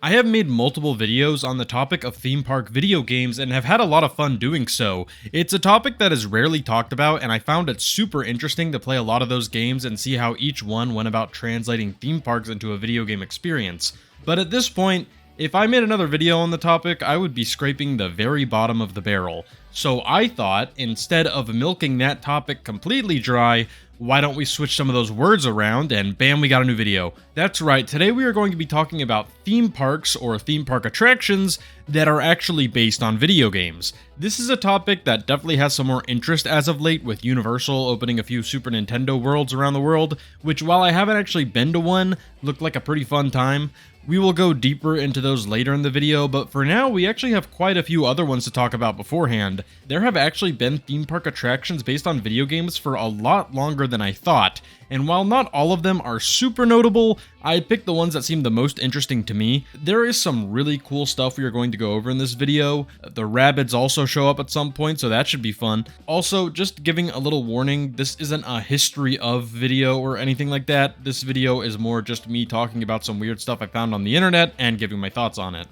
I have made multiple videos on the topic of theme park video games and have had a lot of fun doing so. It's a topic that is rarely talked about, and I found it super interesting to play a lot of those games and see how each one went about translating theme parks into a video game experience. But at this point, if I made another video on the topic, I would be scraping the very bottom of the barrel. So I thought, instead of milking that topic completely dry, why don't we switch some of those words around, and bam, we got a new video. That's right, today we are going to be talking about theme parks or theme park attractions that are actually based on video games. This is a topic that definitely has some more interest as of late, with Universal opening a few Super Nintendo worlds around the world, which, while I haven't actually been to one, looked like a pretty fun time. We will go deeper into those later in the video, but for now, we actually have quite a few other ones to talk about beforehand. There have actually been theme park attractions based on video games for a lot longer than I thought, and while not all of them are super notable, I picked the ones that seemed the most interesting to me. There is some really cool stuff we are going to go over in this video. The Rabbids also show up at some point, so that should be fun. Also, just giving a little warning, this isn't a history of video or anything like that. This video is more just me talking about some weird stuff I found on the internet and giving my thoughts on it.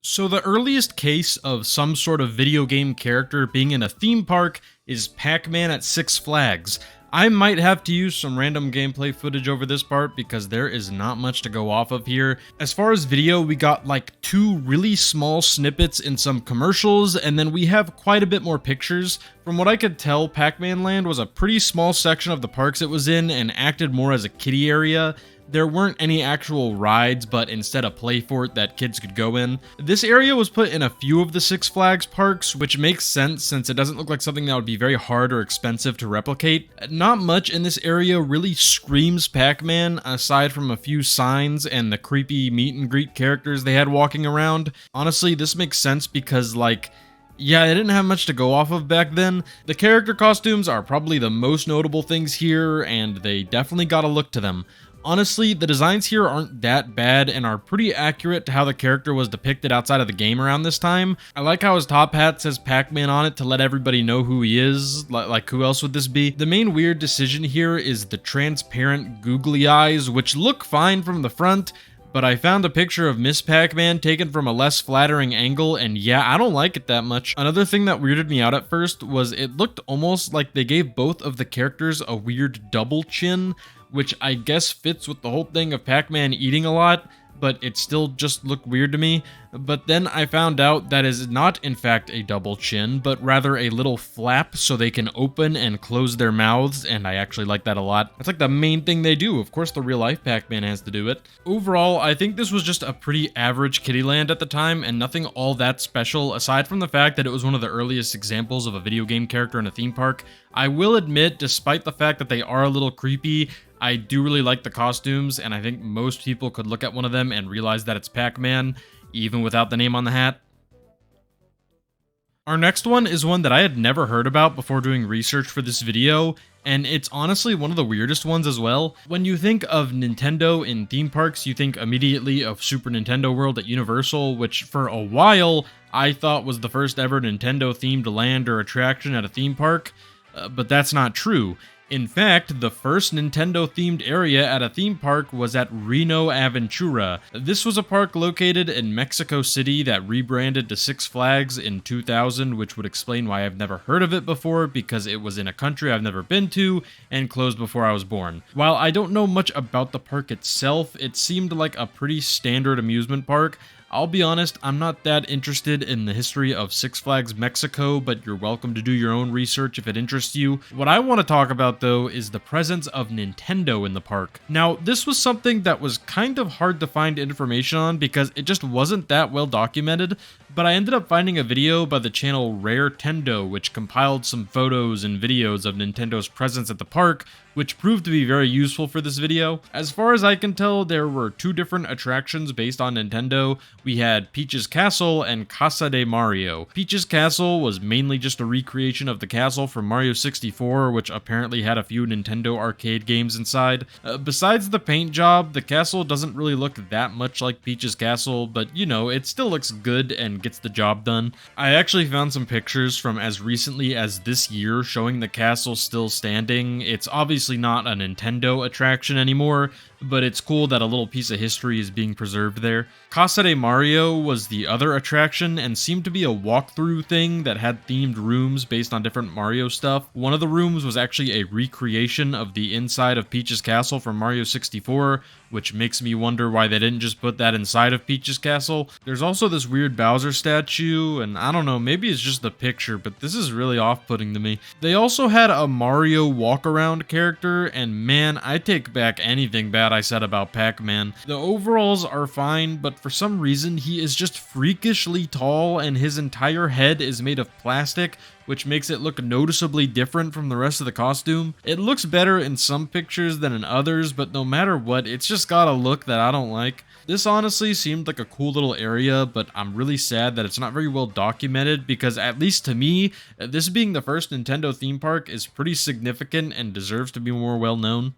So the earliest case of some sort of video game character being in a theme park is Pac-Man at Six Flags. I might have to use some random gameplay footage over this part because there is not much to go off of here. As far as video, we got like 2 really small snippets in some commercials, and then we have quite a bit more pictures. From what I could tell, Pac-Man Land was a pretty small section of the parks it was in and acted more as a kiddie area. There weren't any actual rides, but instead a play fort that kids could go in. This area was put in a few of the Six Flags parks, which makes sense since it doesn't look like something that would be very hard or expensive to replicate. Not much in this area really screams Pac-Man, aside from a few signs and the creepy meet and greet characters they had walking around. Honestly, this makes sense because, yeah, I didn't have much to go off of back then. The character costumes are probably the most notable things here, and they definitely got a look to them. Honestly, the designs here aren't that bad and are pretty accurate to how the character was depicted outside of the game around this time. I like how his top hat says Pac-Man on it to let everybody know who he is. Like, who else would this be? The main weird decision here is the transparent googly eyes, which look fine from the front, but I found a picture of Miss Pac-Man taken from a less flattering angle, and yeah, I don't like it that much. Another thing that weirded me out at first was it looked almost like they gave both of the characters a weird double chin, which I guess fits with the whole thing of Pac-Man eating a lot, but it still just looked weird to me. But then I found out that is not in fact a double chin, but rather a little flap so they can open and close their mouths, and I actually like that a lot. That's like the main thing they do. Of course, the real life Pac-Man has to do it. Overall, I think this was just a pretty average Kiddieland at the time, and nothing all that special, aside from the fact that it was one of the earliest examples of a video game character in a theme park. I will admit, despite the fact that they are a little creepy, I do really like the costumes, and I think most people could look at one of them and realize that it's Pac-Man, even without the name on the hat. Our next one is one that I had never heard about before doing research for this video, and it's honestly one of the weirdest ones as well. When you think of Nintendo in theme parks, you think immediately of Super Nintendo World at Universal, which for a while I thought was the first ever Nintendo-themed land or attraction at a theme park, but that's not true. In fact, the first Nintendo-themed area at a theme park was at Reino, Aventura. This was a park located in Mexico City that rebranded to Six Flags in 2000, which would explain why I've never heard of it before, because it was in a country I've never been to and closed before I was born. While I don't know much about the park itself, it seemed like a pretty standard amusement park. I'll be honest, I'm not that interested in the history of Six Flags Mexico, but you're welcome to do your own research if it interests you. What I want to talk about, though, is the presence of Nintendo in the park. Now, this was something that was kind of hard to find information on because it just wasn't that well documented, but I ended up finding a video by the channel Rare Tendo, which compiled some photos and videos of Nintendo's presence at the park, which proved to be very useful for this video. As far as I can tell, there were 2 different attractions based on Nintendo. We had Peach's Castle and Casa de Mario. Peach's Castle was mainly just a recreation of the castle from Mario 64, which apparently had a few Nintendo arcade games inside. Besides the paint job, the castle doesn't really look that much like Peach's Castle, but you know, it still looks good and gets the job done. I actually found some pictures from as recently as this year showing the castle still standing. It's obviously not a Nintendo attraction anymore, but it's cool that a little piece of history is being preserved there. Casa de Mario was the other attraction and seemed to be a walkthrough thing that had themed rooms based on different Mario stuff. One of the rooms was actually a recreation of the inside of Peach's Castle from Mario 64, which makes me wonder why they didn't just put that inside of Peach's Castle. There's also this weird Bowser statue, and I don't know, maybe it's just the picture, but this is really off-putting to me. They also had a Mario walk-around character, and man, I take back anything bad I said about Pac-Man. The overalls are fine, but for some reason, he is just freakishly tall, and his entire head is made of plastic, which makes it look noticeably different from the rest of the costume. It looks better in some pictures than in others, but no matter what, it's just got a look that I don't like. This honestly seemed like a cool little area, but I'm really sad that it's not very well documented because, at least to me, this being the first Nintendo theme park is pretty significant and deserves to be more well known.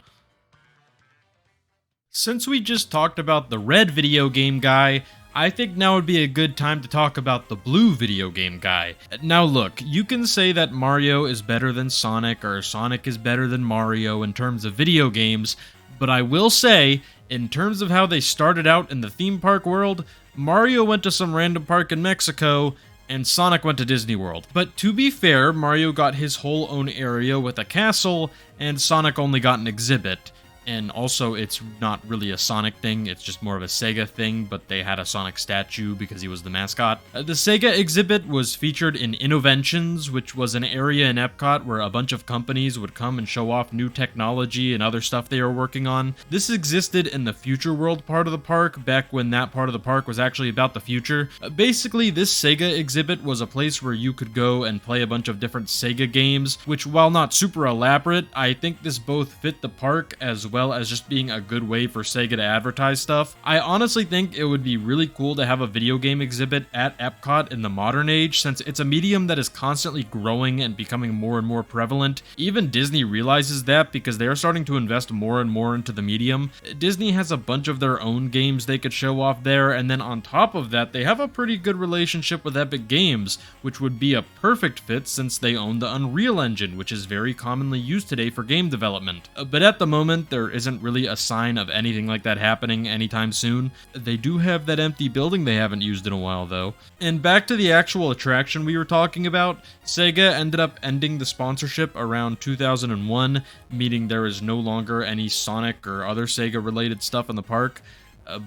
Since we just talked about the red video game guy, I think now would be a good time to talk about the blue video game guy. Now look, you can say that Mario is better than Sonic or Sonic is better than Mario in terms of video games, but I will say, in terms of how they started out in the theme park world, Mario went to some random park in Mexico, and Sonic went to Disney World. But to be fair, Mario got his whole own area with a castle, and Sonic only got an exhibit. And also, it's not really a Sonic thing, it's just more of a Sega thing, but they had a Sonic statue because he was the mascot. The Sega exhibit was featured in Innoventions, which was an area in Epcot where a bunch of companies would come and show off new technology and other stuff they were working on. This existed in the Future World part of the park, back when that part of the park was actually about the future. Basically, this Sega exhibit was a place where you could go and play a bunch of different Sega games, which, while not super elaborate, I think this both fit the park as well as just being a good way for Sega to advertise stuff. I honestly think it would be really cool to have a video game exhibit at Epcot in the modern age, since it's a medium that is constantly growing and becoming more and more prevalent. Even Disney realizes that because they are starting to invest more and more into the medium. Disney has a bunch of their own games they could show off there, and then on top of that, they have a pretty good relationship with Epic Games, which would be a perfect fit since they own the Unreal Engine, which is very commonly used today for game development. But at the moment, there isn't really a sign of anything like that happening anytime soon. They do have that empty building they haven't used in a while though. And back to the actual attraction we were talking about, Sega ended up ending the sponsorship around 2001, meaning there is no longer any Sonic or other Sega related stuff in the park.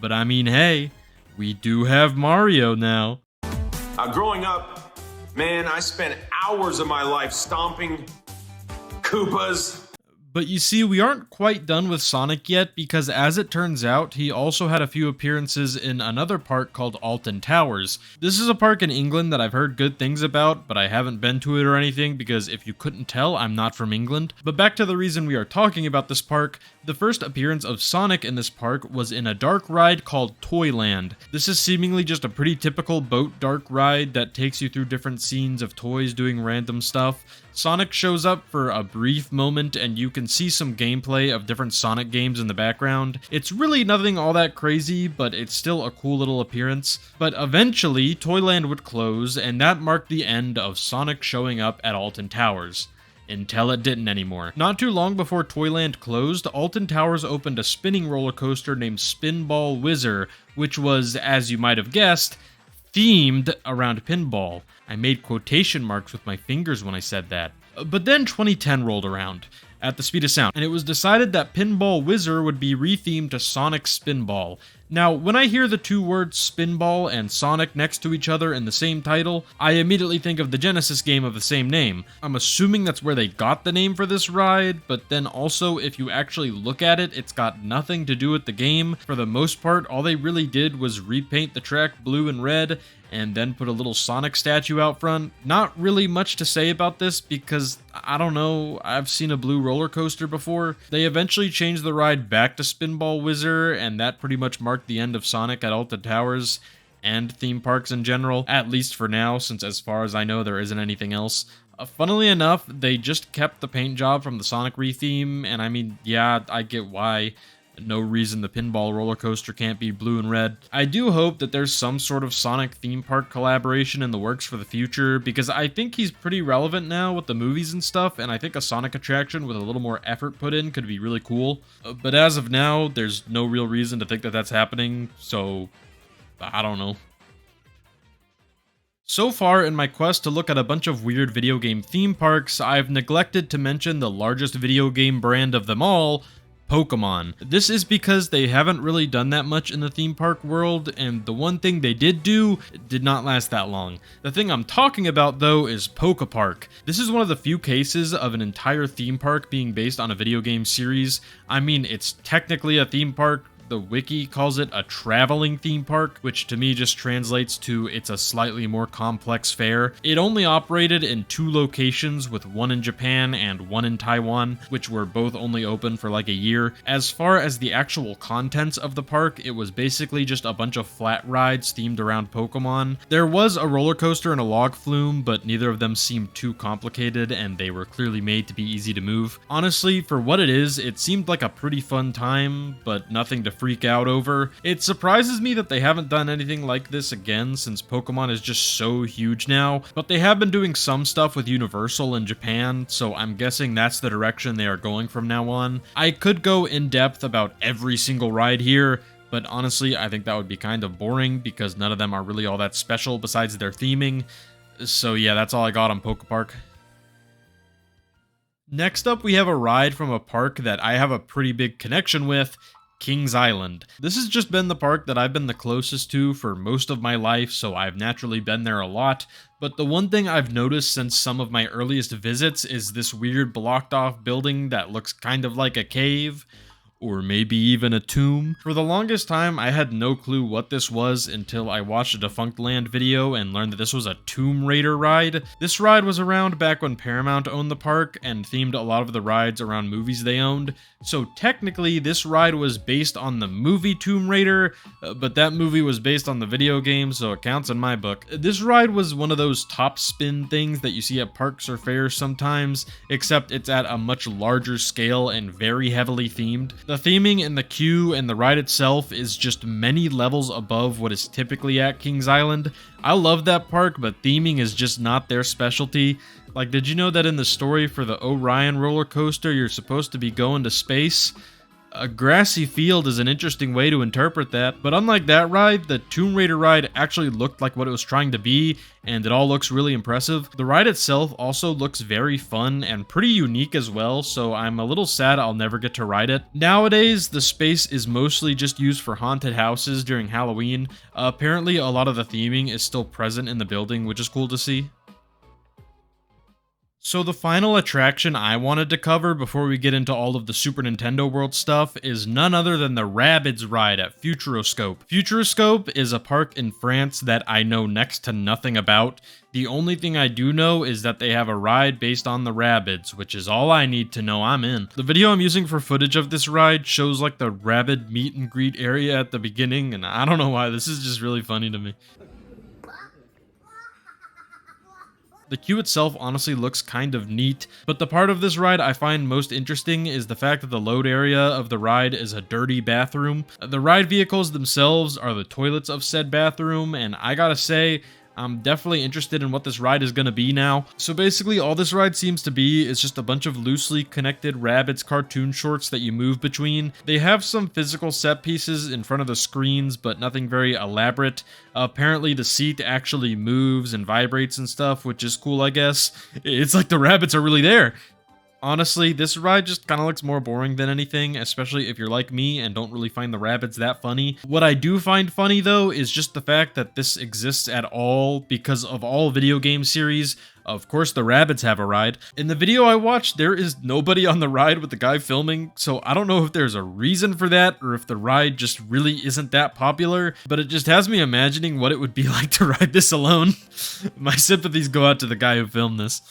But I mean, hey, we do have Mario now. Growing up, man, I spent hours of my life stomping Koopas. But you see, we aren't quite done with Sonic yet, because as it turns out, he also had a few appearances in another park called Alton Towers. This is a park in England that I've heard good things about, but I haven't been to it or anything, because if you couldn't tell, I'm not from England. But back to the reason we are talking about this park, the first appearance of Sonic in this park was in a dark ride called Toyland. This is seemingly just a pretty typical boat dark ride that takes you through different scenes of toys doing random stuff. Sonic shows up for a brief moment and you can see some gameplay of different Sonic games in the background. It's really nothing all that crazy, but it's still a cool little appearance. But eventually, Toyland would close, and that marked the end of Sonic showing up at Alton Towers. Until it didn't anymore. Not too long before Toyland closed, Alton Towers opened a spinning roller coaster named Spinball Whizzer, which was, as you might have guessed, themed around pinball. I made quotation marks with my fingers when I said that. But then 2010 rolled around, at the speed of sound, and it was decided that Pinball Whizzer would be rethemed to Sonic Spinball. Now, when I hear the two words Spinball and Sonic next to each other in the same title, I immediately think of the Genesis game of the same name. I'm assuming that's where they got the name for this ride, but then also, if you actually look at it, it's got nothing to do with the game. For the most part, all they really did was repaint the track blue and red, and then put a little Sonic statue out front. Not really much to say about this because, I don't know, I've seen a blue roller coaster before. They eventually changed the ride back to Spinball Whizzer, and that pretty much marked the end of Sonic at Alton Towers, and theme parks in general, at least for now, since as far as I know there isn't anything else. Funnily enough, they just kept the paint job from the Sonic retheme, and I mean, yeah, I get why. No reason the pinball roller coaster can't be blue and red. I do hope that there's some sort of Sonic theme park collaboration in the works for the future, because I think he's pretty relevant now with the movies and stuff, and I think a Sonic attraction with a little more effort put in could be really cool. But as of now, there's no real reason to think that that's happening, so I don't know. So far in my quest to look at a bunch of weird video game theme parks, I've neglected to mention the largest video game brand of them all, Pokemon. This is because they haven't really done that much in the theme park world, and the one thing they did do did not last that long. The thing I'm talking about though is PokePark. This is one of the few cases of an entire theme park being based on a video game series. I mean, it's technically a theme park. The wiki calls it a traveling theme park, which to me just translates to it's a slightly more complex fare. It only operated in 2 locations, with one in Japan and one in Taiwan, which were both only open for like a year. As far as the actual contents of the park, it was basically just a bunch of flat rides themed around Pokemon. There was a roller coaster and a log flume, but neither of them seemed too complicated, and they were clearly made to be easy to move. Honestly, for what it is, it seemed like a pretty fun time, but nothing to freak out over. It surprises me that they haven't done anything like this again, since Pokemon is just so huge now, but they have been doing some stuff with Universal in Japan, so I'm guessing that's the direction they are going from now on. I could go in depth about every single ride here, but honestly, I think that would be kind of boring because none of them are really all that special besides their theming. So yeah, that's all I got on PokePark. Next up, we have a ride from a park that I have a pretty big connection with, Kings Island. This has just been the park that I've been the closest to for most of my life, so I've naturally been there a lot. But the one thing I've noticed since some of my earliest visits is this weird blocked off building that looks kind of like a cave. Or maybe even a tomb. For the longest time, I had no clue what this was until I watched a Defunct Land video and learned that this was a Tomb Raider ride. This ride was around back when Paramount owned the park and themed a lot of the rides around movies they owned. So technically, this ride was based on the movie Tomb Raider, but that movie was based on the video game, so it counts in my book. This ride was one of those top spin things that you see at parks or fairs sometimes, except it's at a much larger scale and very heavily themed. The theming in the queue and the ride itself is just many levels above what is typically at Kings Island. I love that park, but theming is just not their specialty. Like, did you know that in the story for the Orion roller coaster, you're supposed to be going to space? A grassy field is an interesting way to interpret that, but unlike that ride, the Tomb Raider ride actually looked like what it was trying to be, and it all looks really impressive. The ride itself also looks very fun and pretty unique as well, so I'm a little sad I'll never get to ride it. Nowadays, the space is mostly just used for haunted houses during Halloween. Apparently, a lot of the theming is still present in the building, which is cool to see. So the final attraction I wanted to cover before we get into all of the Super Nintendo World stuff is none other than the Rabbids ride at Futuroscope. Futuroscope is a park in France that I know next to nothing about. The only thing I do know is that they have a ride based on the Rabbids, which is all I need to know I'm in. The video I'm using for footage of this ride shows like the Rabbid meet and greet area at the beginning, and I don't know why, this is just really funny to me. The queue itself honestly looks kind of neat, but the part of this ride I find most interesting is the fact that the load area of the ride is a dirty bathroom. The ride vehicles themselves are the toilets of said bathroom, and I gotta say, I'm definitely interested in what this ride is going to be now. So basically, all this ride seems to be is just a bunch of loosely connected Rabbids cartoon shorts that you move between. They have some physical set pieces in front of the screens, but nothing very elaborate. Apparently, the seat actually moves and vibrates and stuff, which is cool, I guess. It's like the Rabbids are really there. Honestly, this ride just kind of looks more boring than anything, especially if you're like me and don't really find the Rabbids that funny. What I do find funny, though, is just the fact that this exists at all because of all video game series. Of course, the Rabbids have a ride. In the video I watched, there is nobody on the ride with the guy filming, so I don't know if there's a reason for that or if the ride just really isn't that popular, but it just has me imagining what it would be like to ride this alone. My sympathies go out to the guy who filmed this.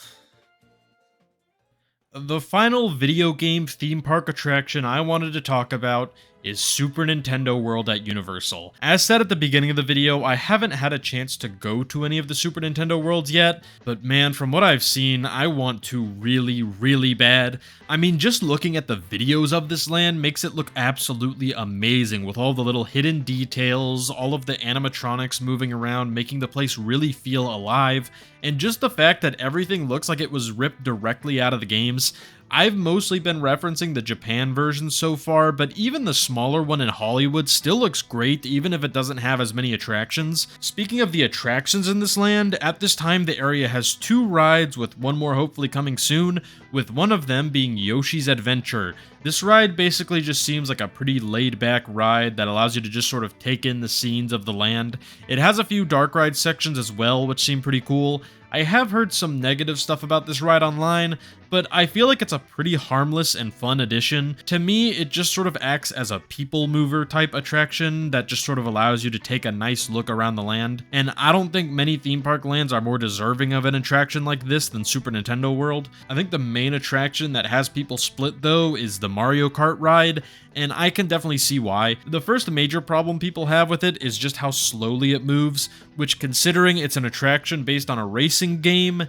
The final video game theme park attraction I wanted to talk about is Super Nintendo World at Universal. As said at the beginning of the video, I haven't had a chance to go to any of the Super Nintendo Worlds yet, but man, from what I've seen, I want to really bad. I mean, just looking at the videos of this land makes it look absolutely amazing with all the little hidden details, all of the animatronics moving around, making the place really feel alive, and just the fact that everything looks like it was ripped directly out of the games. I've mostly been referencing the Japan version so far, but even the smaller one in Hollywood still looks great, even if it doesn't have as many attractions. Speaking of the attractions in this land, at this time the area has 2 rides, with one more hopefully coming soon, with one of them being Yoshi's Adventure. This ride basically just seems like a pretty laid-back ride that allows you to just sort of take in the scenes of the land. It has a few dark ride sections as well, which seem pretty cool. I have heard some negative stuff about this ride online, but I feel like it's a pretty harmless and fun addition. To me, it just sort of acts as a people mover type attraction that just sort of allows you to take a nice look around the land. And I don't think many theme park lands are more deserving of an attraction like this than Super Nintendo World. I think the main attraction that has people split though is the Mario Kart ride, and I can definitely see why. The first major problem people have with it is just how slowly it moves, which, considering it's an attraction based on a racing game,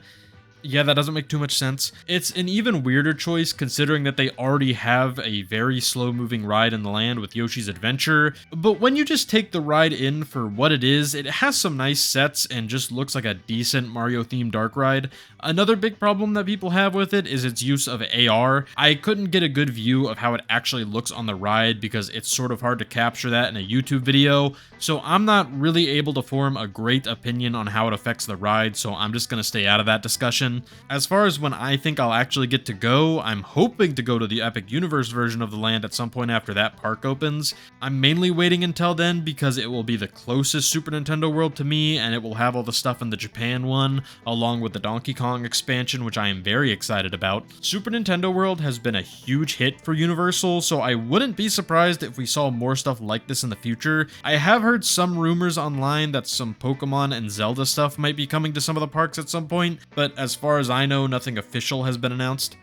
yeah, that doesn't make too much sense. It's an even weirder choice considering that they already have a very slow-moving ride in the land with Yoshi's Adventure, but when you just take the ride in for what it is, it has some nice sets and just looks like a decent Mario-themed dark ride. Another big problem that people have with it is its use of AR. I couldn't get a good view of how it actually looks on the ride because it's sort of hard to capture that in a YouTube video, so I'm not really able to form a great opinion on how it affects the ride, so I'm just going to stay out of that discussion. As far as when I think I'll actually get to go, I'm hoping to go to the Epic Universe version of the land at some point after that park opens. I'm mainly waiting until then because it will be the closest Super Nintendo World to me, and it will have all the stuff in the Japan one, along with the Donkey Kong expansion, which I am very excited about. Super Nintendo World has been a huge hit for Universal, so I wouldn't be surprised if we saw more stuff like this in the future. I have heard some rumors online that some Pokemon and Zelda stuff might be coming to some of the parks at some point, but as far as I know, nothing official has been announced.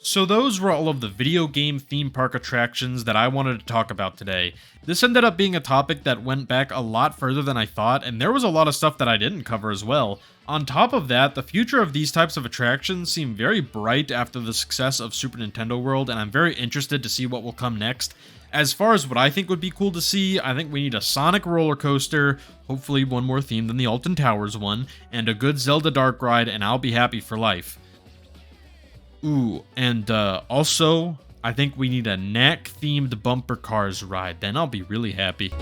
So those were all of the video game theme park attractions that I wanted to talk about today. This ended up being a topic that went back a lot further than I thought, and there was a lot of stuff that I didn't cover as well. On top of that, the future of these types of attractions seem very bright after the success of Super Nintendo World, and I'm very interested to see what will come next. As far as what I think would be cool to see, I think we need a Sonic roller coaster, hopefully one more theme than the Alton Towers one, and a good Zelda dark ride, and I'll be happy for life. Ooh, and also, I think we need a Knack-themed bumper cars ride, then I'll be really happy.